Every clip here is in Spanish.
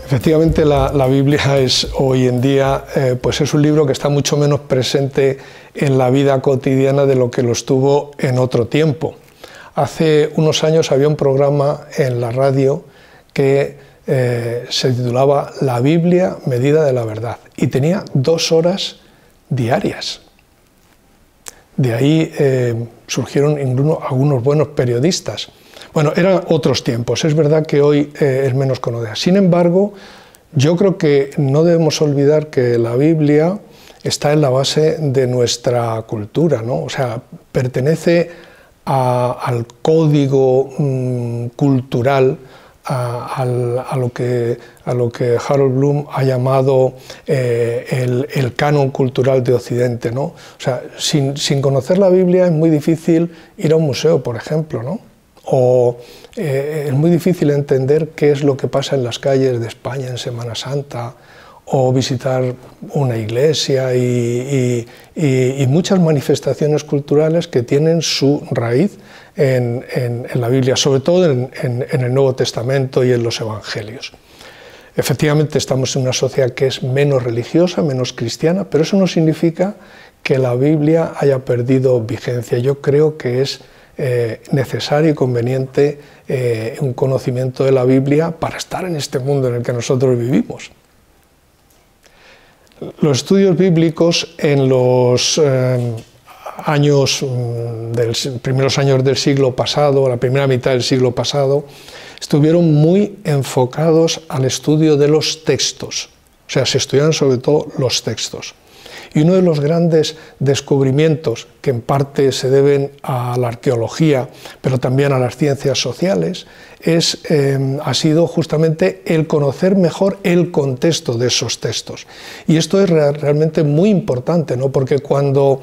Efectivamente, la Biblia es hoy en día pues es un libro que está mucho menos presente en la vida cotidiana de lo que lo estuvo en otro tiempo. Hace unos años había un programa en la radio que se titulaba La Biblia medida de la verdad y tenía 2 horas diarias. De ahí surgieron incluso algunos buenos periodistas. Bueno, eran otros tiempos, es verdad que hoy es menos conocida. Sin embargo, yo creo que no debemos olvidar que la Biblia está en la base de nuestra cultura, ¿no? O sea, pertenece al código cultural, a lo que Harold Bloom ha llamado el canon cultural de Occidente, ¿no? O sea, sin conocer la Biblia es muy difícil ir a un museo, por ejemplo, ¿no? O es muy difícil entender qué es lo que pasa en las calles de España en Semana Santa, o visitar una iglesia y muchas manifestaciones culturales que tienen su raíz en la Biblia, sobre todo en el Nuevo Testamento y en los Evangelios. Efectivamente, estamos en una sociedad que es menos religiosa, menos cristiana, pero eso no significa que la Biblia haya perdido vigencia. Yo creo que es necesario y conveniente un conocimiento de la Biblia para estar en este mundo en el que nosotros vivimos. Los estudios bíblicos en los primeros años del siglo pasado, la primera mitad del siglo pasado, estuvieron muy enfocados al estudio de los textos. O sea, se estudiaban sobre todo los textos. Y uno de los grandes descubrimientos, que en parte se deben a la arqueología, pero también a las ciencias sociales, ha sido justamente el conocer mejor el contexto de esos textos. Y esto es realmente muy importante, ¿no? Porque cuando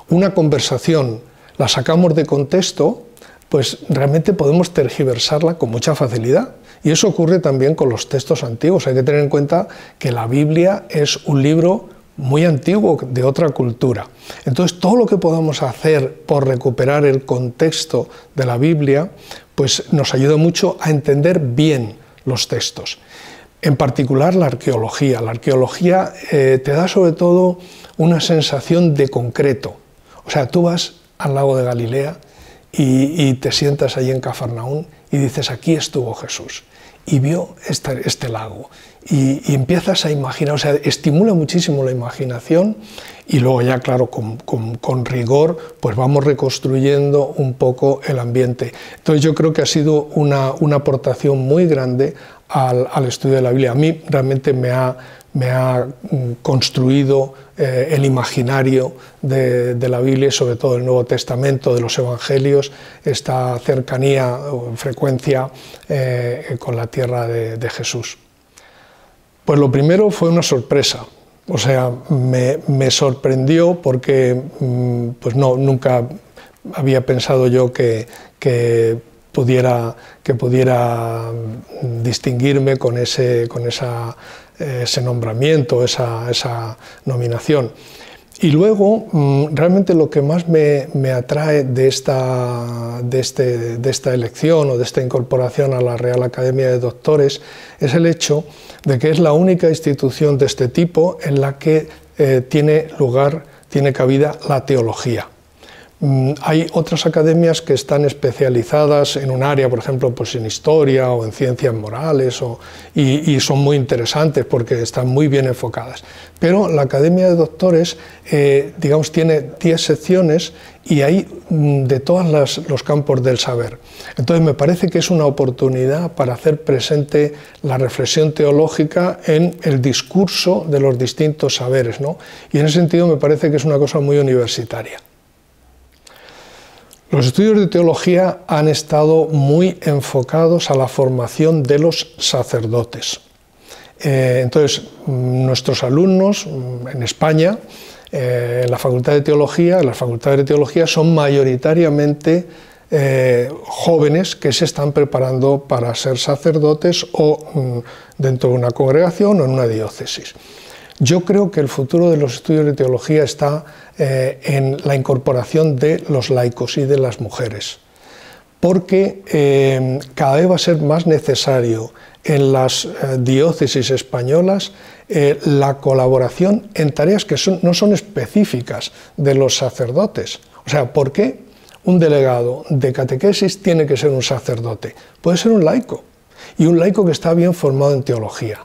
una conversación la sacamos de contexto, pues realmente podemos tergiversarla con mucha facilidad. Y eso ocurre también con los textos antiguos. Hay que tener en cuenta que la Biblia es un libro muy antiguo, de otra cultura. Entonces, todo lo que podamos hacer por recuperar el contexto de la Biblia, pues nos ayuda mucho a entender bien los textos. En particular, la arqueología. La arqueología te da sobre todo una sensación de concreto. O sea, tú vas al lago de Galilea y te sientas allí en Cafarnaún y dices, aquí estuvo Jesús. Y vio este lago y empiezas a imaginar, o sea, estimula muchísimo la imaginación y luego ya, claro, con rigor, pues vamos reconstruyendo un poco el ambiente. Entonces yo creo que ha sido una aportación muy grande al estudio de la Biblia. A mí realmente me ha construido el imaginario de la Biblia y sobre todo el Nuevo Testamento, de los Evangelios, esta cercanía o frecuencia con la tierra de Jesús. Pues lo primero fue una sorpresa, o sea, me sorprendió porque pues nunca había pensado yo que pudiera distinguirme con ese nombramiento, esa nominación. Y luego, realmente lo que más me atrae de esta elección o de esta incorporación a la Real Academia de Doctores es el hecho de que es la única institución de este tipo en la que tiene cabida la teología. Hay otras academias que están especializadas en un área, por ejemplo, pues en historia o en ciencias morales, y son muy interesantes porque están muy bien enfocadas. Pero la Academia de Doctores, digamos, tiene 10 secciones y hay de todos los campos del saber. Entonces me parece que es una oportunidad para hacer presente la reflexión teológica en el discurso de los distintos saberes, ¿no? Y en ese sentido me parece que es una cosa muy universitaria. Los estudios de teología han estado muy enfocados a la formación de los sacerdotes. Entonces, nuestros alumnos en España, en la Facultad de Teología, las facultades de teología son mayoritariamente jóvenes que se están preparando para ser sacerdotes o dentro de una congregación o en una diócesis. Yo creo que el futuro de los estudios de teología está en la incorporación de los laicos y de las mujeres, porque cada vez va a ser más necesario en las diócesis españolas la colaboración en tareas que no son específicas de los sacerdotes. O sea, ¿por qué un delegado de catequesis tiene que ser un sacerdote? Puede ser un laico, y un laico que está bien formado en teología.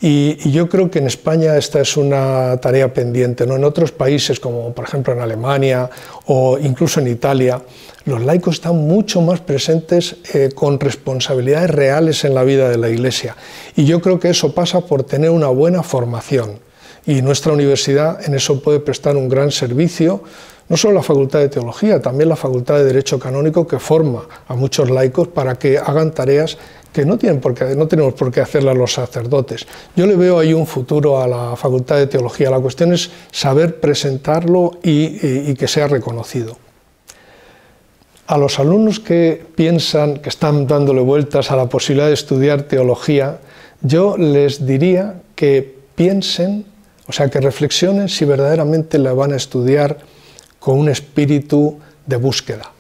Y yo creo que en España esta es una tarea pendiente, ¿no? En otros países, como por ejemplo en Alemania o incluso en Italia, los laicos están mucho más presentes con responsabilidades reales en la vida de la Iglesia. Y yo creo que eso pasa por tener una buena formación. Y nuestra universidad en eso puede prestar un gran servicio, no solo la Facultad de Teología, también la Facultad de Derecho Canónico, que forma a muchos laicos para que hagan tareas que no tenemos por qué hacerlas los sacerdotes. Yo le veo ahí un futuro a la Facultad de Teología. La cuestión es saber presentarlo y que sea reconocido. A los alumnos que piensan, que están dándole vueltas a la posibilidad de estudiar teología, yo les diría que piensen, o sea, que reflexionen si verdaderamente la van a estudiar con un espíritu de búsqueda.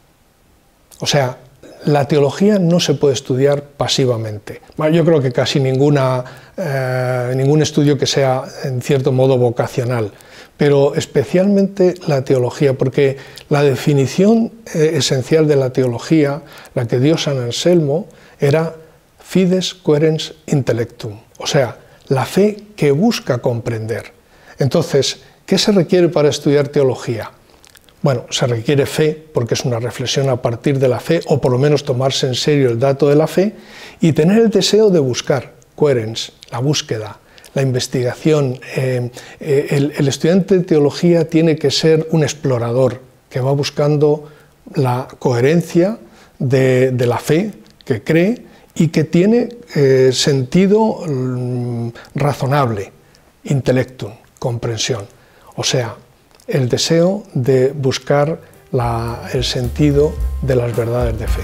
O sea, la teología no se puede estudiar pasivamente. Bueno, yo creo que casi ningún estudio que sea en cierto modo vocacional, pero especialmente la teología, porque la definición esencial de la teología, la que dio San Anselmo, era fides quoerens intellectum, o sea, la fe que busca comprender. Entonces, ¿qué se requiere para estudiar teología? Bueno, se requiere fe, porque es una reflexión a partir de la fe, o por lo menos tomarse en serio el dato de la fe, y tener el deseo de buscar, quoerens, la búsqueda, la investigación. El estudiante de teología tiene que ser un explorador, que va buscando la coherencia de la fe que cree y que tiene sentido razonable, intellectum, comprensión. O sea, el deseo de buscar el sentido de las verdades de fe.